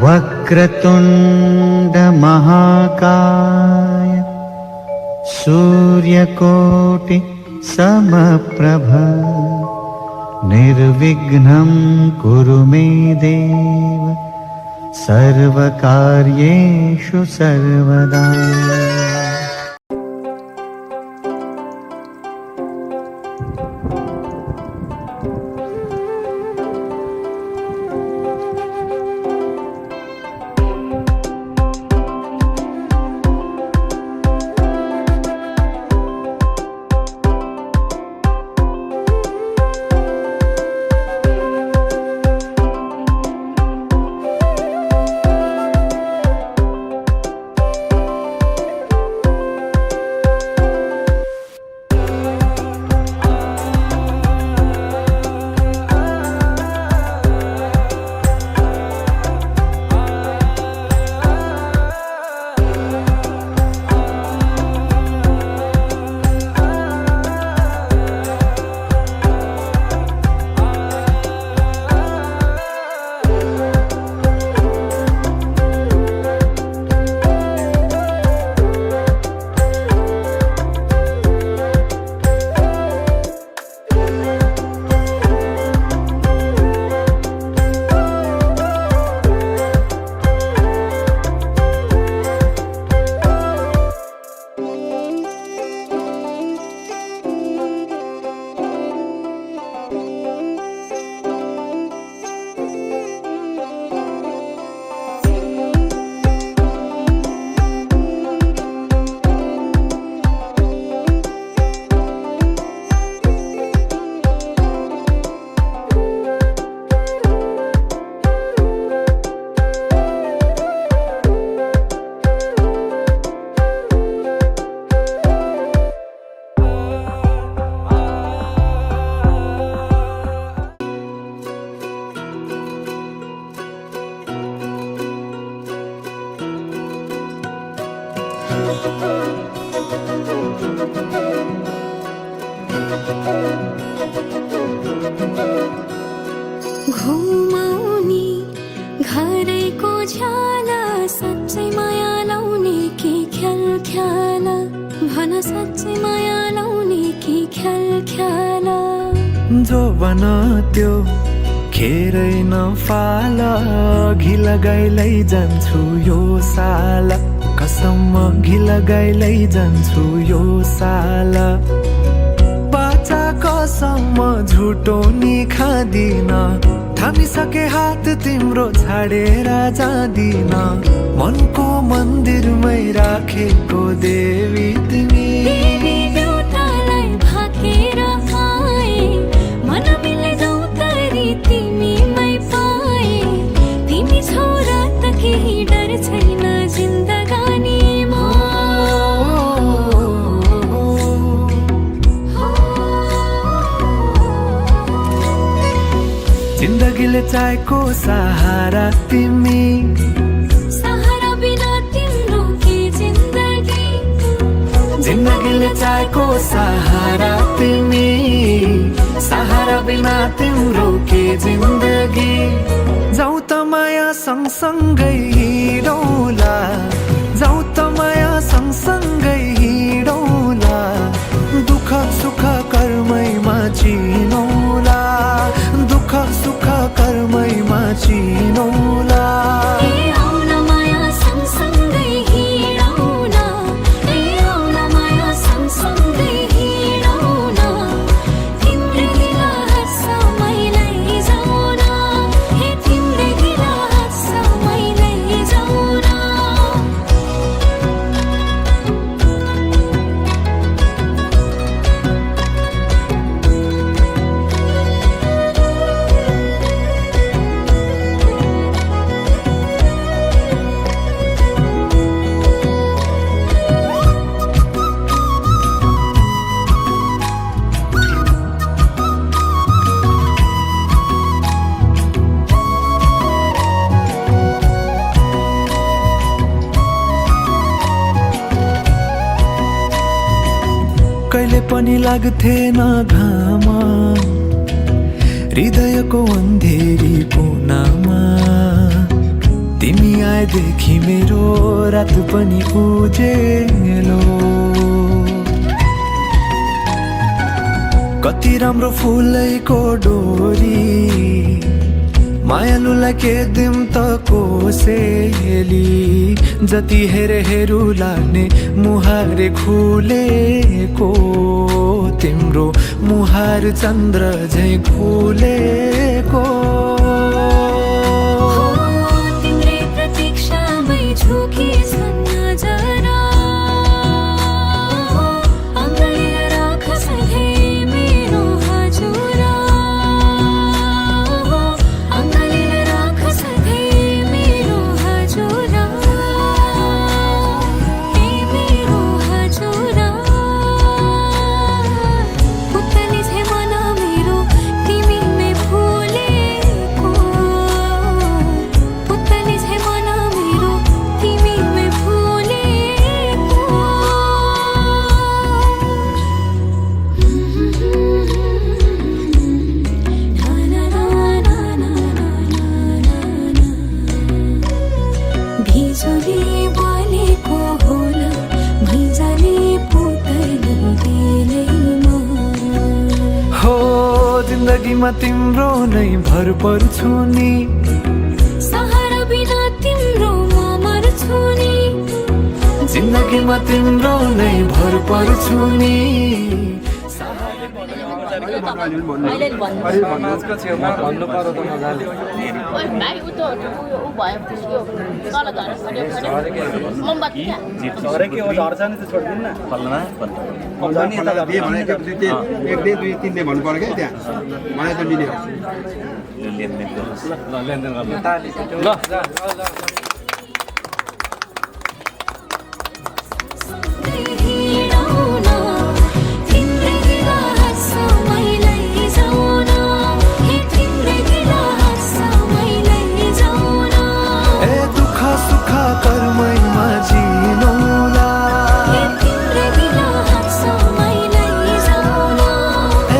वक्रतुण्ड महाकाय सूर्यकोटि समप्रभ निर्विघ्नं कुरु मे देव सर्वकार्येषु सर्वदा। घुमाउने घरैको झ्याला साँच्चै माया लाउने कि ख्याल ख्याल भन साँच्चै माया लाउने कि ख्याल ख्याल जो बन त्यो खेरै नफाल घि लगाइलै जान्छु यो साल कसम घि लगाइलै जान्छु यो साल बाचा कसम झुटो नि खादिन थामिसके हात तिम्रो छाडेर जादिन मनको मन्दिरमै राखेको देवी तिमी देउतालाई भाकेर आए मन मिले गौतरी तिमीमै पाए तिमी छोरा त केही डर छैन जिन्दगानीमा जिन्दगीले चाहेको सहारा तिमी सहारा बिना तिम्रो के जिन्दगी जिन्दगीले चाहेको सहारा तिमी सहारा बिना तिम्रो के जिन्दगी जाऊ त माया सँगसँगै हिँडौला जाऊ त माया सँगसँगै हिँडौला दुःख सुख कर्मैमा चिनौला दुःख सुख कर्मैमा चिनौला कहिले पनि लाग्थेन घाम हृदयको अन्धेरी कोनामा देखि मेरो रात पनि उजेलो कति राम्रो फुलैको डोरी मायालुलाई के दिम त कोसेली जति हेरे हेरु लाग्ने मुहारे खुलेको तिम्रो मुहार चन्द्र झै खुलेको तिम्रै प्रतीक्षामै झुकी छन् नजरा अङ्गालेर राख सधैँ मेरो हजुरा अङ्गालेर राख सधैँ मेरो हजुरा ए मेरो हजुरा पुतली झै मन मेरो तिमीमै फुलेको पुतली झै मन मेरो तिमीमै भिजुली बोलेको होला भैजाले पुतली बेलैमा हो जिन्दगीमा तिम्रो नै भर पर्छु नि सहारा बिना तिम्रो म मर्छु नि जिन्दगीमा तिम्रो नै भर पर्छु नि समाजको छेउमा भन्नु पर्यो त मजाले भाइ उ त उ भयो पुस्क्यो तल झरेर खड्यो मोमबत्ती क्या झरे के हो झर्छ नि त छोड्दिन न फल्ना एक दे दुई तीन दे भन्नु पर्यो क्या त्यहाँ मलाई त मिल्यो लेनदेन गर्नु ल हिँडाउन तिम्रै दिला समयलाई जाउन हे तिम्रै दिला समयलाई जाउन ए दुःख सुख कर्मैमा जिनौला हे तिम्रै दिला समयलाई जाउन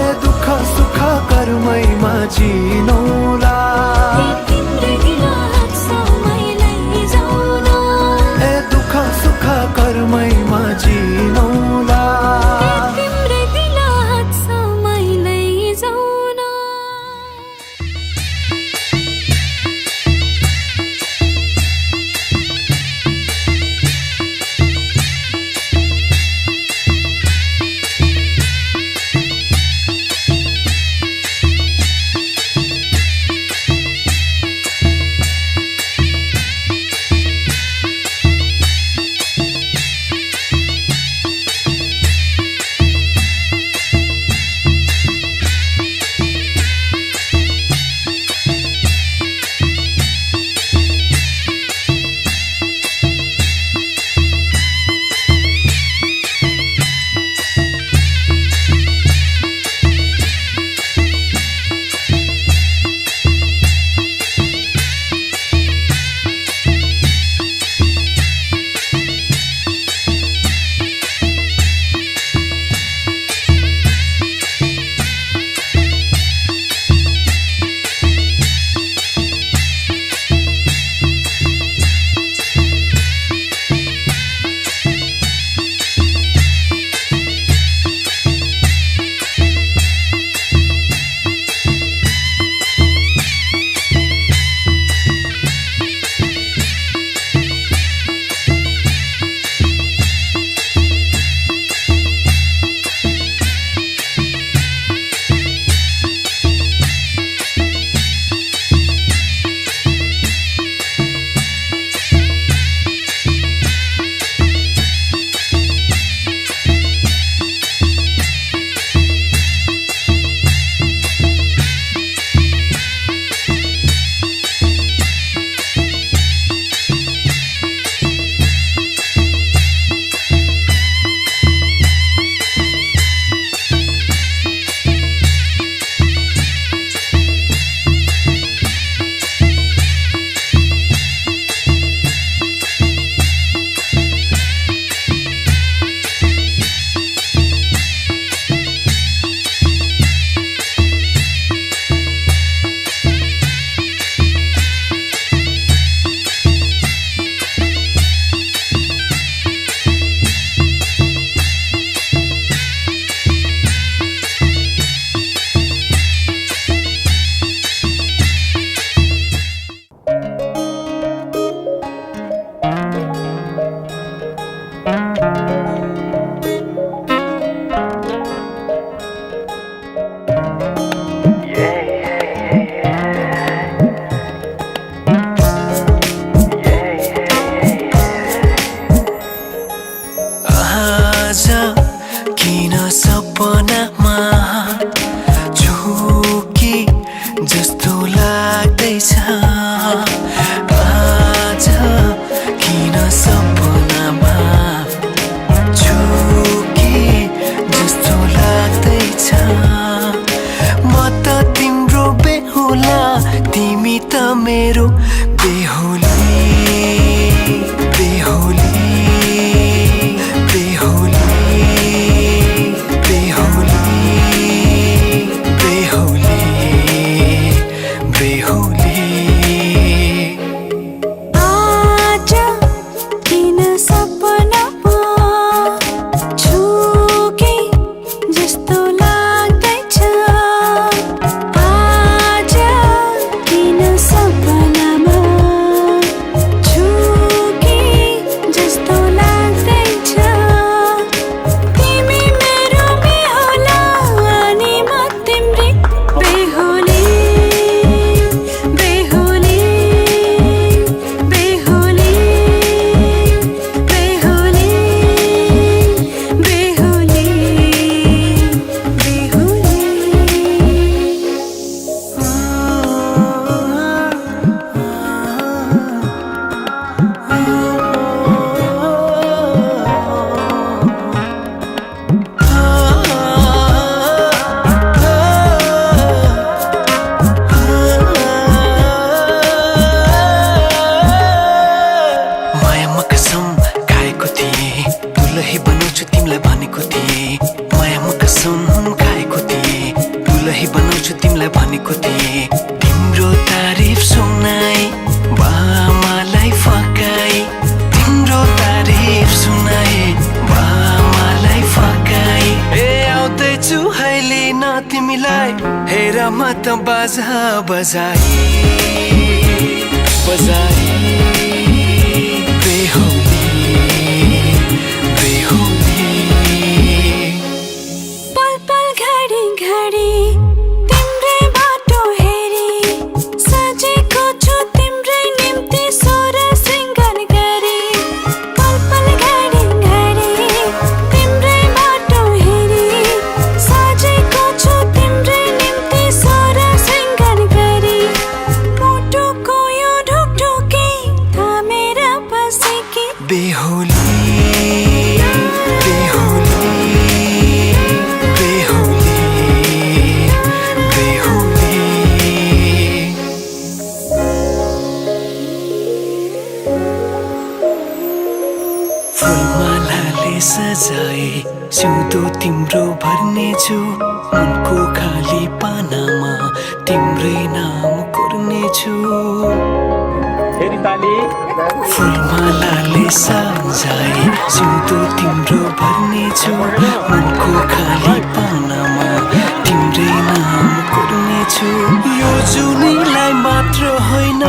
ए दुःख सुख कर्मैमा जिनौला हे तिम्रै दिला समयलाई आज किन सपनामा झुके जस्तो लाग्दैछ म त तिम्रो बेहुला तिमी त मेरो बेहुली बेहुली बेहुली बेहुली बेहुली बेहुली आज किन सपनामा झुके जस्तो लाग्दैछ आज किन सपनामा झुके जस्तो लाग्दैछ तिमी मेरो बेहुला अनि म तिम्रै बेहुली बेहुली बेहुली बेहुली बेहुली मायामा कसम खाएको थिएँ दुलही बनाउँछु तिमीलाई भनेको थिएँ मायामा कसम खाएको थिएँ दुलही बनाउँछु तिमीलाई भनेको थिएँ तिम्रो तारिफ सुनाई बामालाई फकाई तिम्रो तारिफ सुनाई बामालाई फकाई ए आउँदैछु अहिले न तिमीलाई हेर म त बाजा बजाई बजाई बेहुली बेहुली पल पल घडी घडी तिम्रै बाटो हेरी सजेको छु तिम्रै निम्ति सोर श्रृङ्गार गरी पल पल घडी घडी तिम्रै बाटो हेरी सजेको छु तिम्रै निम्ति सोर श्रृङ्गार गरी मुटुको यो ढुकढुकी थामेर बसेकी बेहुली बेहुली बेहुली बेहुली फुलमालाले सजाए सिउँदो तिम्रो भर्नेछु मनको खाली पानामा तिम्रै नाम कोर्नेछु फुलमालाले सजाए सिउँदो तिम्रो भर्नेछु मनको खाली पानामा तिम्रै नाम कोर्नेछु यो जुनीलाई मात्र होइन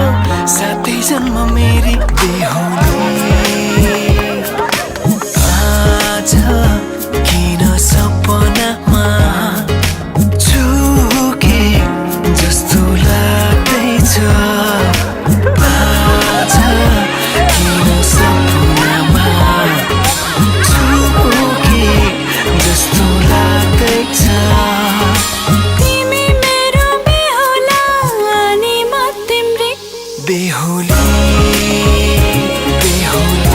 साथै जन्म मेरी बेहुली आज किन सपनामा झुके जस्तो लाग्दैछ आज किन सपनामा झुके जस्तो लाग्दैछ तिमी मेरो बेहुला अनि म तिम्रै बेहुली बेहुली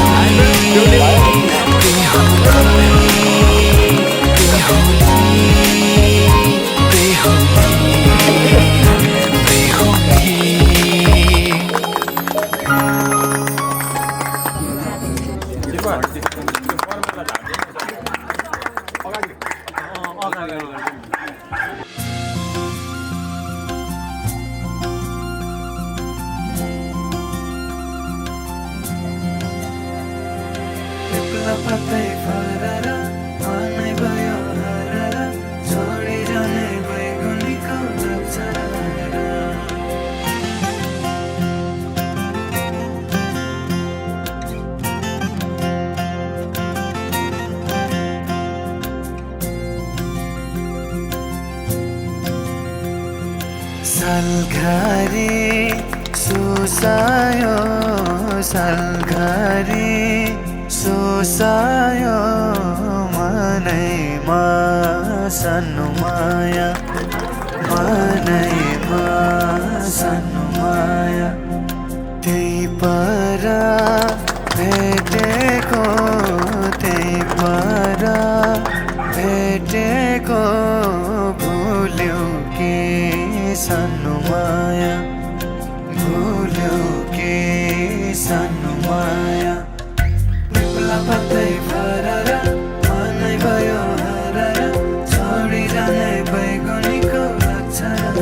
सलघरे सुसायो सलघरे सुसायो मनैमा सानो माया मनैमा सानो माया सानो माया पिपला पत्तै फरर मनै भयो हरर छोडिरहने बैगुनीको लक्षण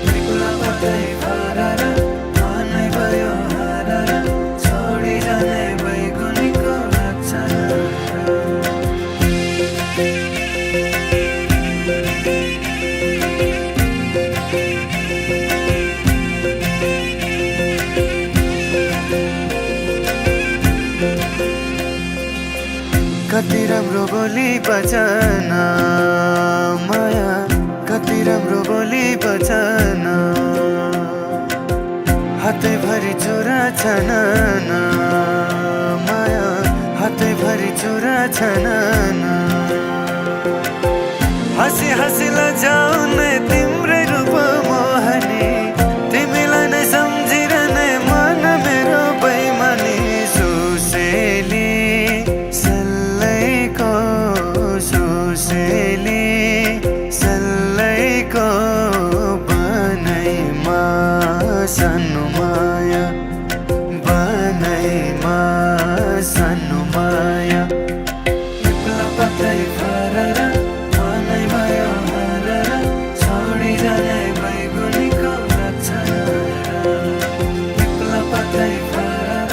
पिपला पत्तै फरर मनै भयो हरर छोडिरहने बैगुनीको लक्षण कति राम्रो बोली बचन माया कति राम्रो बोली बचन हातैभरि चुरा छन माया हातैभरि चुरा छन हसी हसी लजाउने तिम्रै रूप मोहनी तिमीलाई नै सम्झिरहने मन मेरो बैमानी सुसेली सुसेली सल्लैको बनैमा सानो माया बनैमा सानो माया पिपला पत्तै फरर मनै भयो हरर छोडिरहने बैगुनीको लक्षण पिपला पत्तै फरर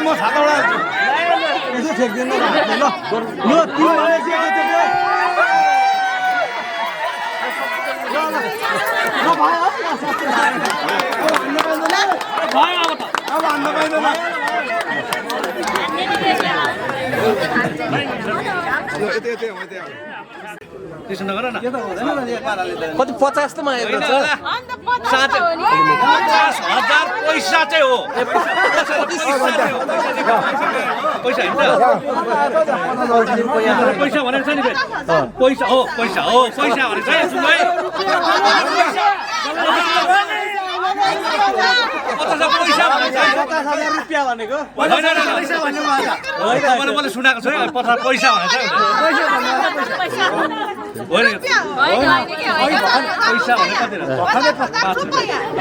म सातवटा यसो ठेक्दैन ल यो त्यसो नगर न कति 50 त मागेको छ 50,000 पैसा चाहिँ हो पैसा हैन पैसा भनेको छ नि पैसा हो पैसा भनेको छ सुन है 50,000 रुपियाँ भनेको मैले सुनाएको छु पैसा भनेको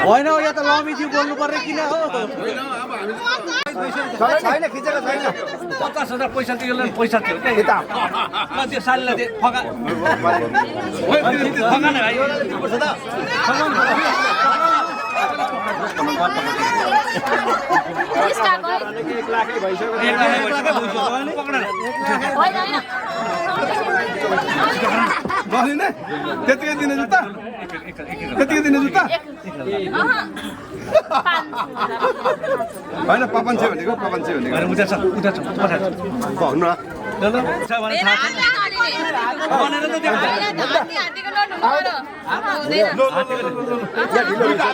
होइन यो त लमिज्यू बोल्नु पर्ने किन हो छैन खिचेको छैन 50,000 पैसा थियो पैसा थियो क्या त्यो सालीलाई दिए फका नै भाइ त्यतिकै दिने जुत्ता होइन पापन्छे भनेको भन्नु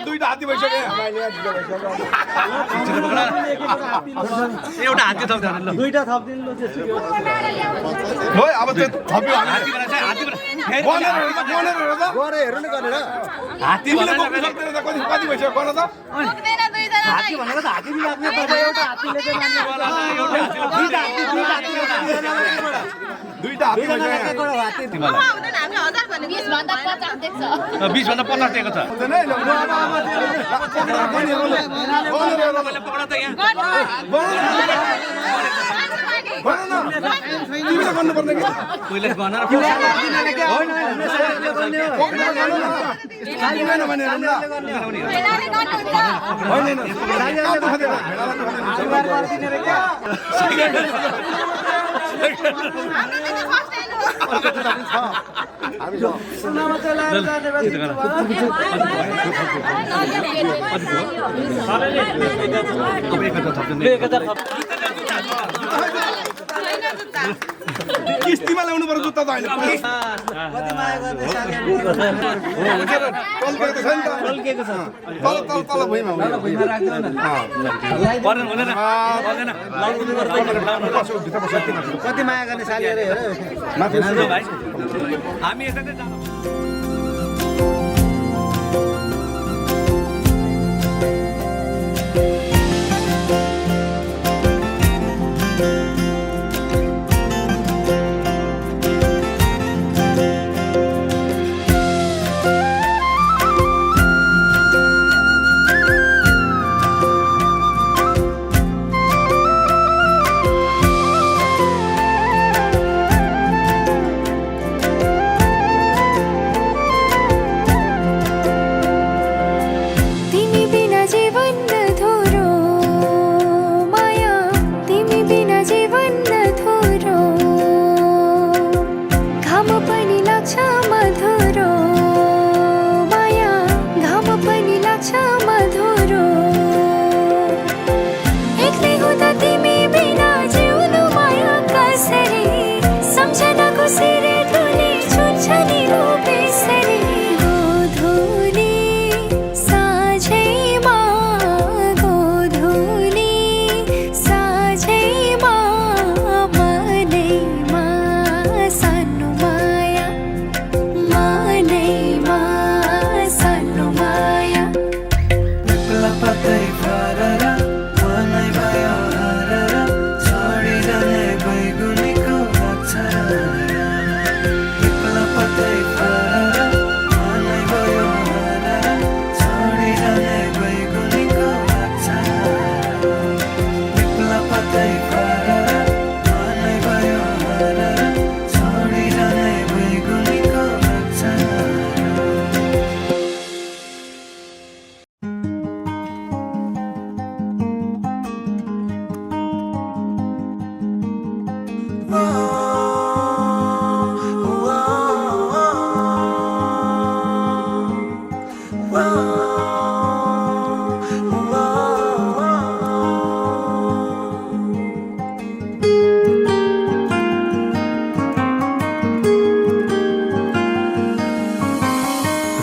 दुईटा हात्ती भइसक्यो एउटा हात्ती थप्दैन दुईटा थप्दिनु ल अब त्यो थप्यो हात्ती कति भइसक्यो गर्न त हात्ती भनेको त हात्ती लाग्ने एउटा हात्तीले दुईटा हात्ती भइसक्यो 20 भन्दा 50 दिएको छ गर्नुपर्ने किस्तीमा ल्याउनु पर्यो जुत्ता त होइन तल भुइँमा कति माया गर्ने साली अरे हामी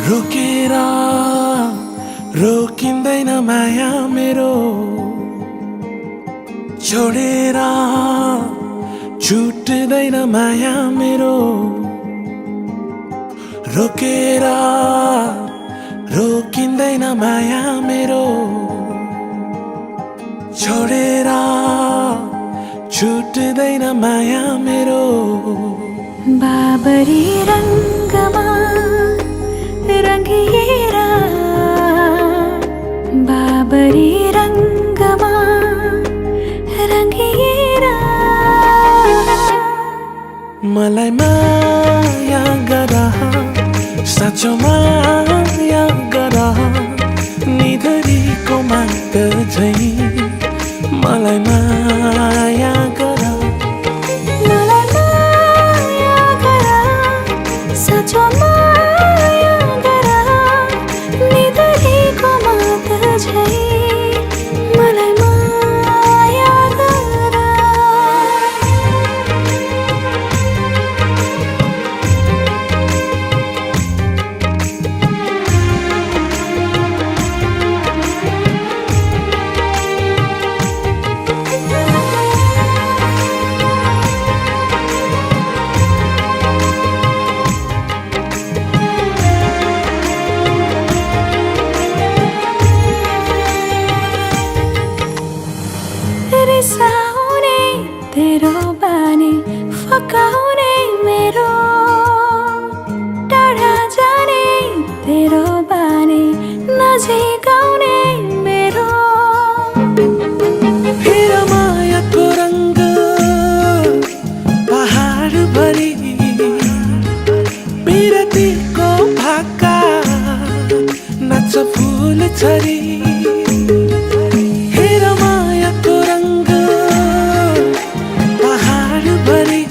रोकेर रोकिँदैन माया मेरो छोडेर छुट्दैन माया मेरो रोकेर रोकिँदैन माया मेरो छोडेर छुट्दैन माया मेरो बाबरी रङ्गमा रङ्गिएर बाबरी रङ्गमा रङ्गिएर मलाई माया गर साँचो माया गर निधरीको माग झै मलाई माया गर मलाई माया गर साँचो माया गर निधरीको माग झै मलाई माया गर रिसाउने तेरो बानी फकाउने मेरो टाढा जाने तेरो बानी नजिकाउने मेरो हेर मायाको रङ्ग पहाड भरि बिरतीको भाका नाच्छ फुल छरी हेर मायाको रङ्ग पहाड भरि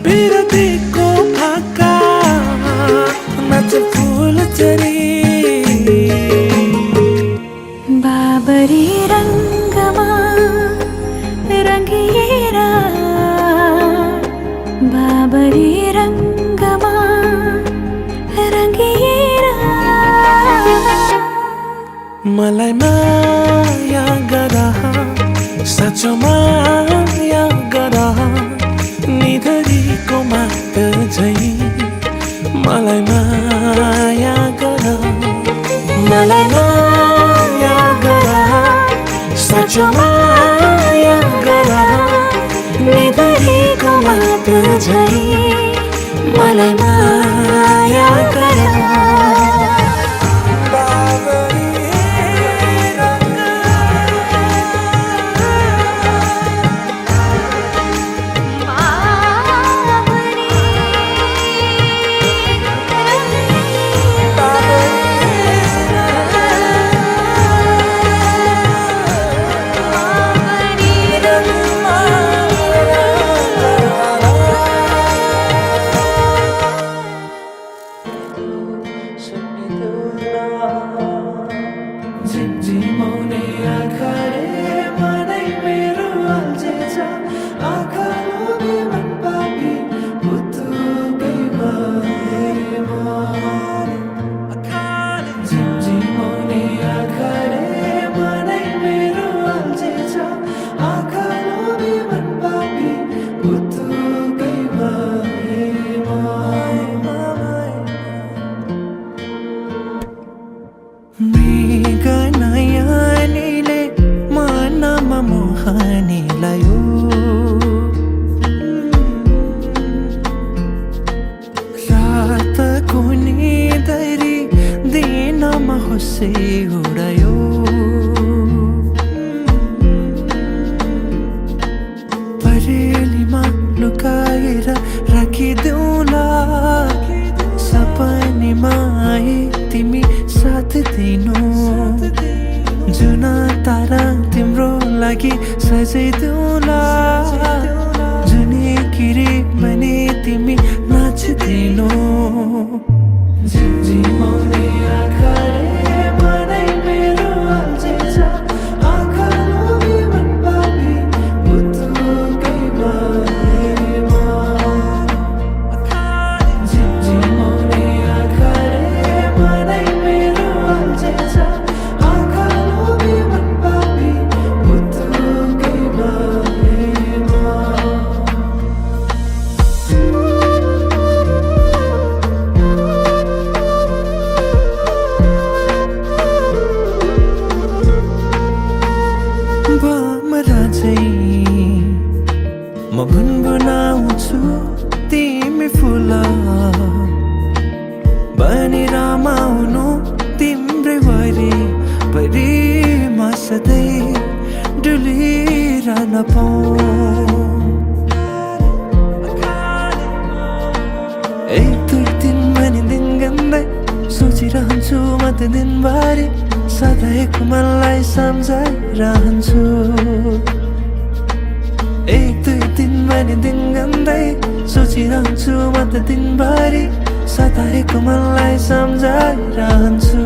बिरतीको भाका नाच्छ फुल छरी बाबरी रङ्गमा रङ्गिएर बाबरी रङ्गमा रङ्गिएर मलाई माया गर साँचो माया गर निधरीको माग झै मलाई माया गर मलाई माया गर साँचो माया गर निधरीको माग झै मलाई माया गर झिमझिमाउने आँखाले मनै मेरो अल्झेछ आँखा लोभे मन पापी भुतुकै भए झिमझिमाउने आँखाले मनै मेरो अल्झेछ आँखा लोभे मन पापी भुतुकै भए नयानीले मनमा मोहनी लायो रातको निदरी दिनमा होसे उडायो परेलीमा लुकाएर राखिदेऊला सपनीमा आए तिमी साथ दिनु जुन तारा तिम्रो लागि सजाइदेऊला झिमझिमाउने आँखाले मनै मेरो अल्झिन्छ आँखा लोभी मन पापी पुतुकै बारेमा झिमझिमाउने आँखाले मनै मेरो अल्झिन्छ आँखा लोभी मन पापी पुतुकै बारेमा भमरा चाहिँ म गुनगुनाउँछु तिमी फुल बनी रमाउनु तिम्रै वरिपरिमा सधैँ डुलिरहन पाऊँ एक दुई दिन भनी दिन गन्दै सोचिरहन्छु म त दिनभरि सधैँको मनलाई सम्झाइरहन्छु एक दुई दिन भनी दिन गन्दै सोचिरहन्छु म त दिनभरि सधैँको मनलाई सम्झाइरहन्छु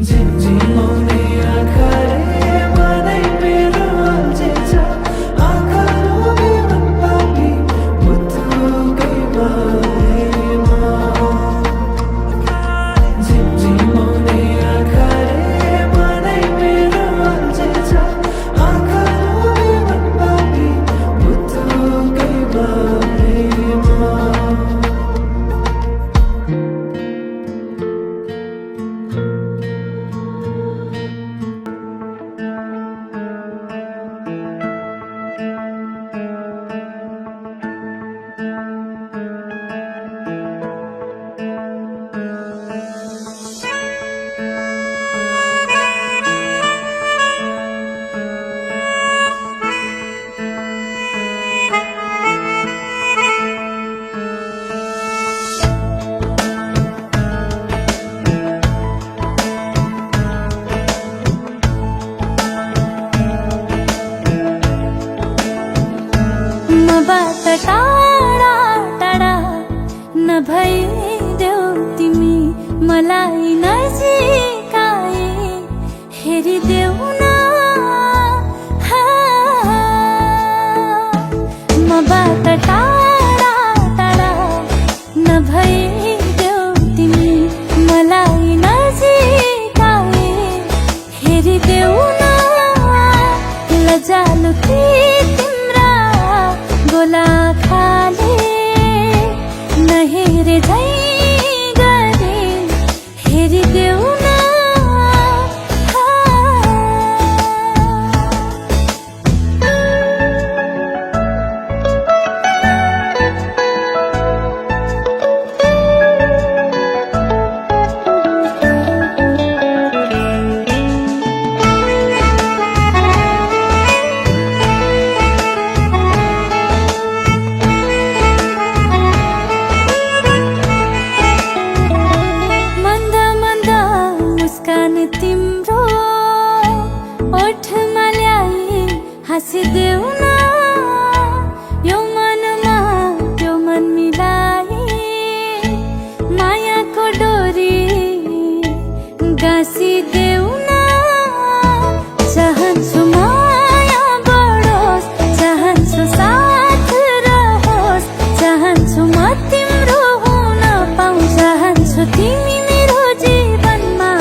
झिमझिमाउने आँखाले मनै मेरो अल्झिन्छ आँखा लोभी मन पापी पुतुकै बारेमा झिमझिमाउने आँखाले मनै मेरो अल्झिन्छ आँखा लोभी मन पापी पुतुकै बारेमा मबाट टाढा टाढा नभइदेऊ तिमी मलाई नजिकाइ हेरिदेऊ न मबाट टाढा टाढा नभइदेऊ तिमी मलाई नजिकाइ हेरिदेऊ न लजालु ती तिम्रा गोला खाले नहेरे झै गरे हेरिदेऊ न तिम्रो ओठमा ल्याई हाँसिदेऊ न यो मनमा त्यो मन मिलाई मायाको डोरी गाँसिदेऊ न चाहन्छु माया बढोस् चाहन्छु साथ रहोस् चाहन्छु म तिम्रो हुन पाऊँ चाहन्छु तिमी मेरो जीवनमा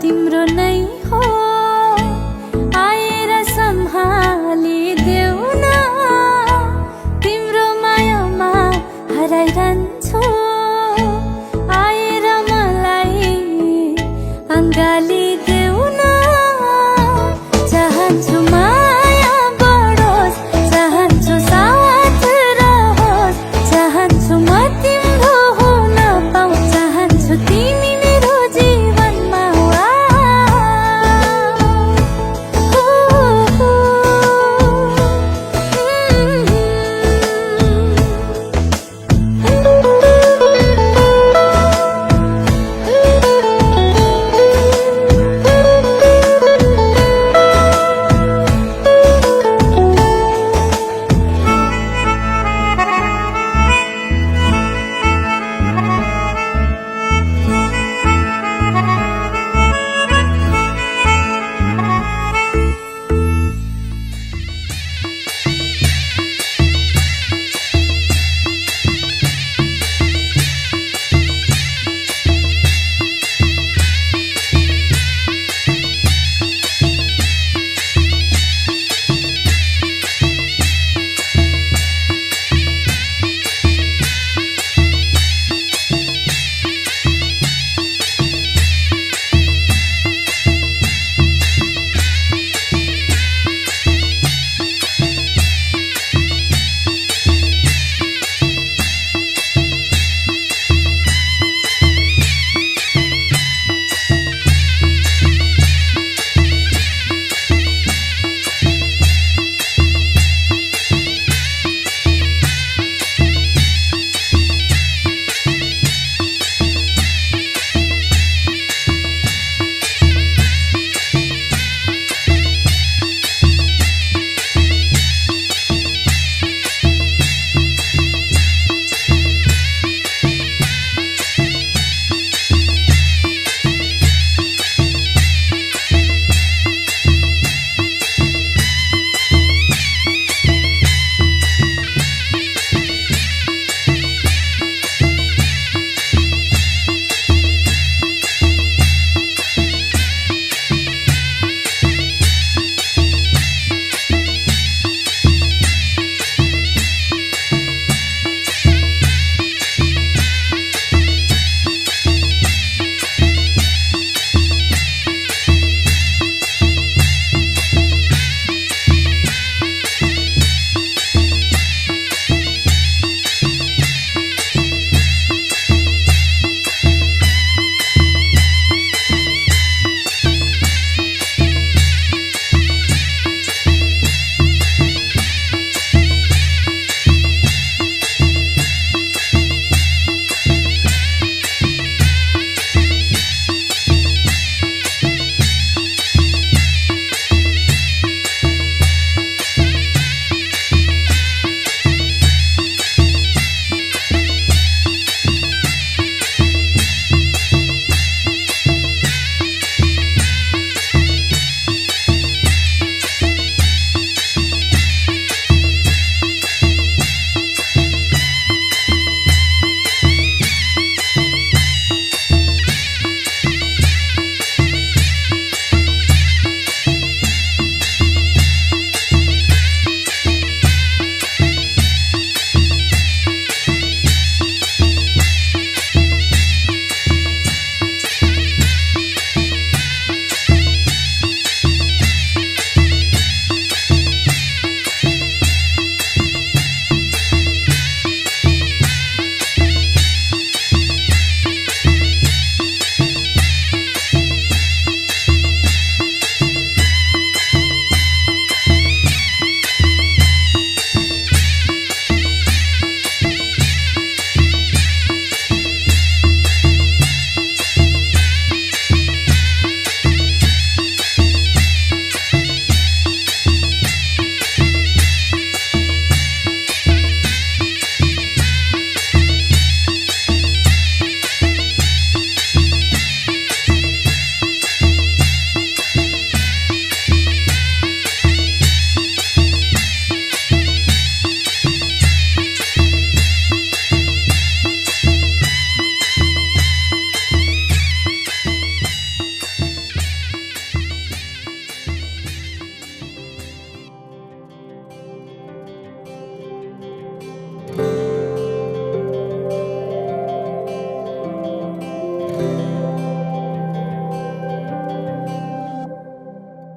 तिम्रो नै हो आएर सम्हालिदेऊ न तिम्रो मायामा हराइरहन्छु आएर मलाई अँगालिदेऊ न चाहन्छु माया बढोस् चाहन्छु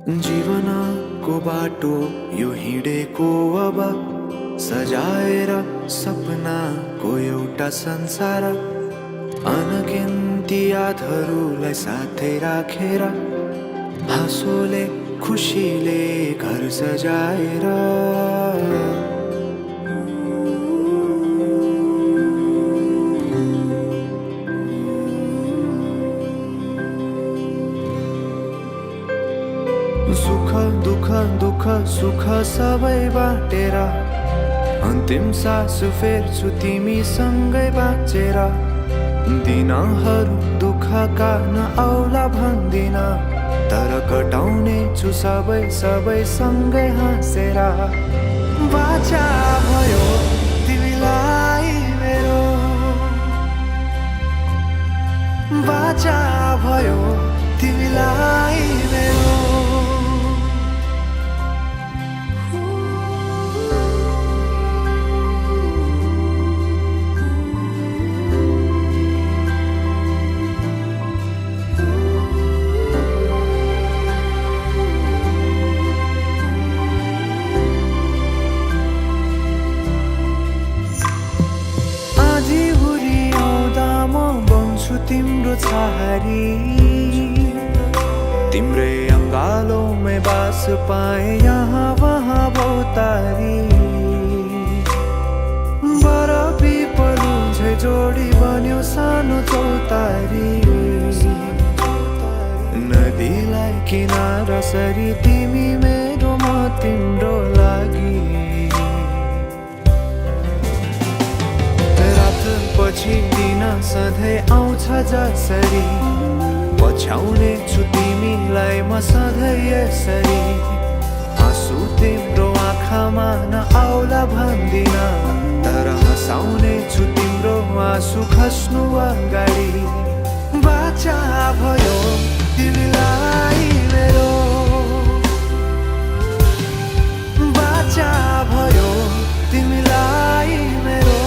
जीवनको बाटो यो हिँडेको अब सजाएर सपनाको एउटा संसार अनगिन्ती यादहरूलाई साथै राखेर हाँसोले खुसीले घर सजाएर सुख दुःख दुःख सुख सबै बाटेर अन्तिम सास फेर्छु तिमीसँगै बाँचेर दिनहरू दुःखका नआउला भन्दिन तर कटाउने छु सबै सबै सँगै हाँसेर बाचा भयो तिमीलाई मेरो बाचा भयो तिमीलाई मेरो तिम्रो छहारी तिम्रै अङ्गालोमै बास पाए यहाँ वहाँ बहुतारी बरफी पलु झै जोडी बन्यो सानो चौतारी नदीलाई किनारा सरी तिमी मेरो म तिम्रो लागि पछि दिन सधैँ आउँछ जसरी पछ्याउने छु तिमीलाई म सधैँ यसरी आँसु तिम्रो आँखामा नआउला भन्दिन तर हँसाउने छु तिम्रो आँसु खस्नु अगाडि बाचा भयो तिमीलाई मेरो बाचा भयो तिमीलाई मेरो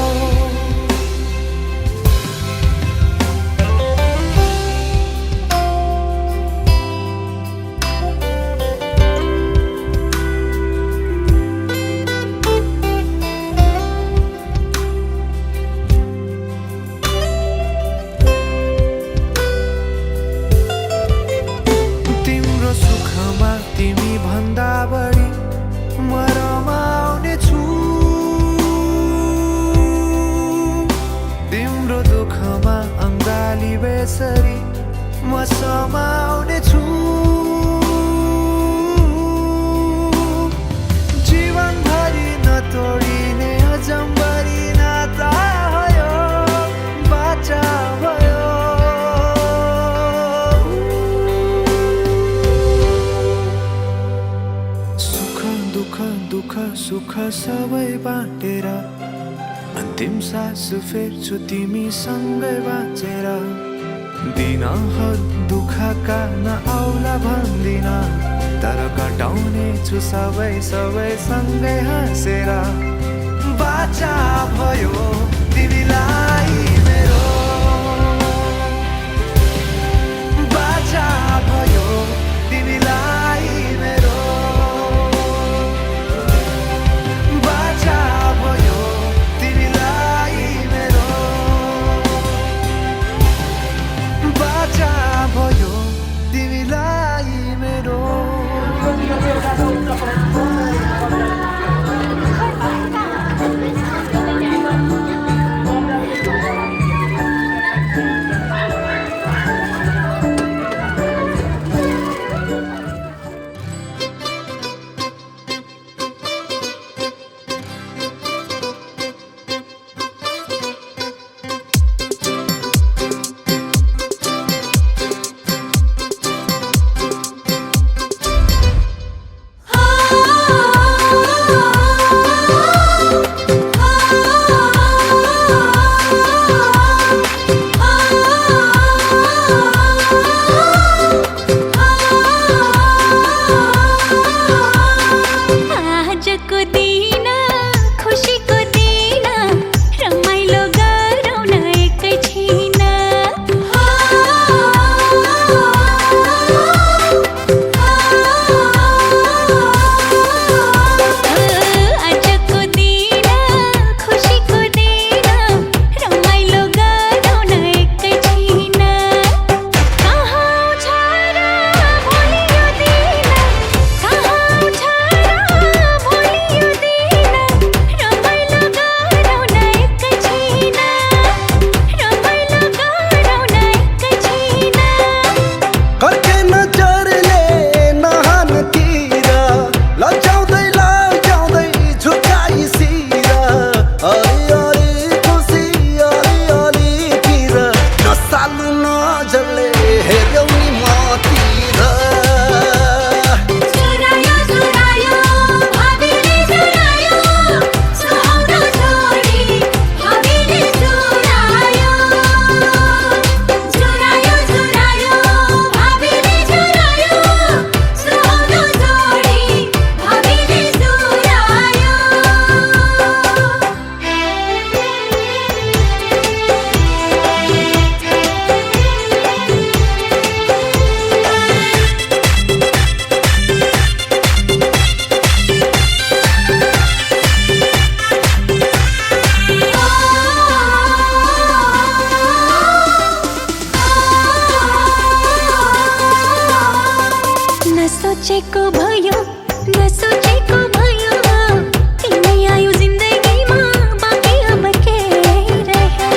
म समाउने छु जीवनभरि नतोडिने अजम्बरी नाता भयो बाचा भयो सुख दुःख दुःख सुख सबै बाटेर अन्तिम सास फेर्छु तिमीसँगै बाँचेर दिनहरू दुःखका नआउला भन्दिन तर कटाउने छु सबै सबै सँगै हाँसेर बाचा भयो तिमीलाई मेरो बाचा भयो तिमीलाई मेरो बाचा भयो तिमीलाई मेरो बाचा भयो तिमीलाई मेरो ah सोचेको भयो नसोचेको भयो तिमी आयो जिन्दगीमा बाँकी अब के रह्यो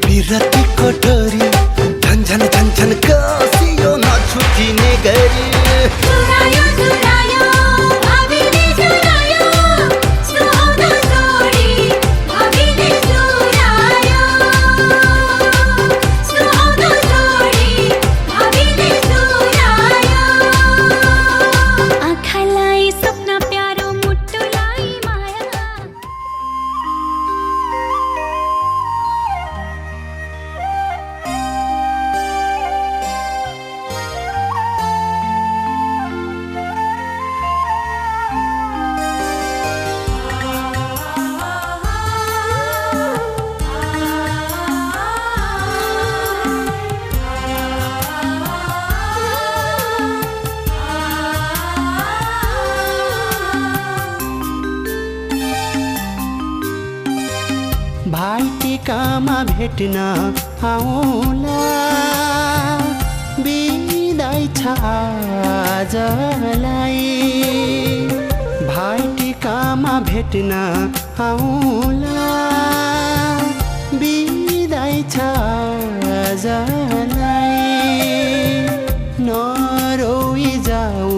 विरतीको डोरी झन झन झन झन कसियो नछुटिने गरी चुरायो चुरायो भावीले चुरायो सुहाउँदो छोडी भावीले चुरायो सुहाउँदो छोडी भावीले चुरायो आँखालाई सपना प्यारो मुटुलाई माया भाइटिकामा भेट्न आउला बिदाई छ आजलाई भाइटिकामा भेट्न आउला बिदाई छ आजलाई नरोई जाऊ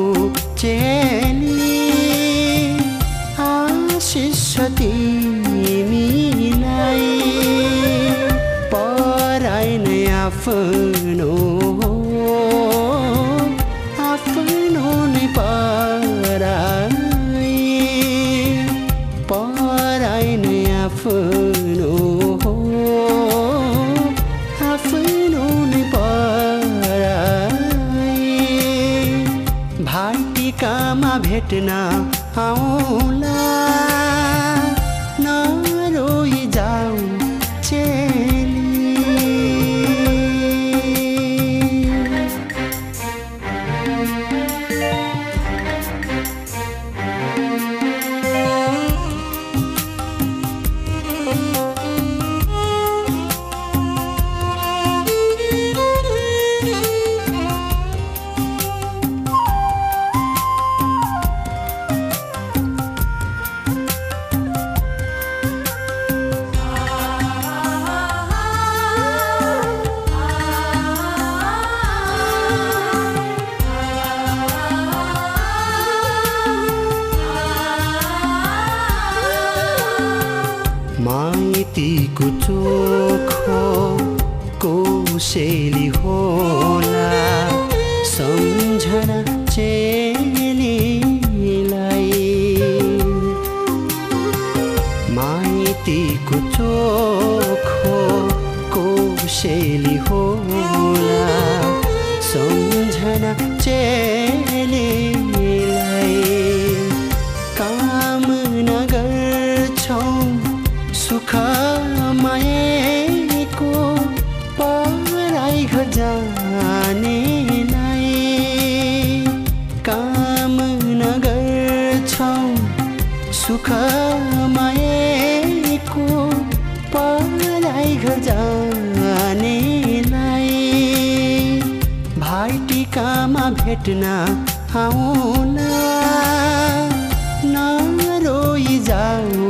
चेली आशिष तिमीलाई पराई नै आफ्नो नै पराई नै आफ्नो नै पराई भाइटिकामा भेट्न आउला नरोई जाऊ चेली माइतीको चोखो कोसेली होला सम्झना चेलीलाई माइतीको चोखो कोसेली होला सम्झना चेलीलाई कामना गर्छौँ सुख माएको पराई घर जानेलाई कामना गर्छौँ सुख माएको पराई घर जानेलाई भाइटिकामा भेट्न आउला नरोई जाऊ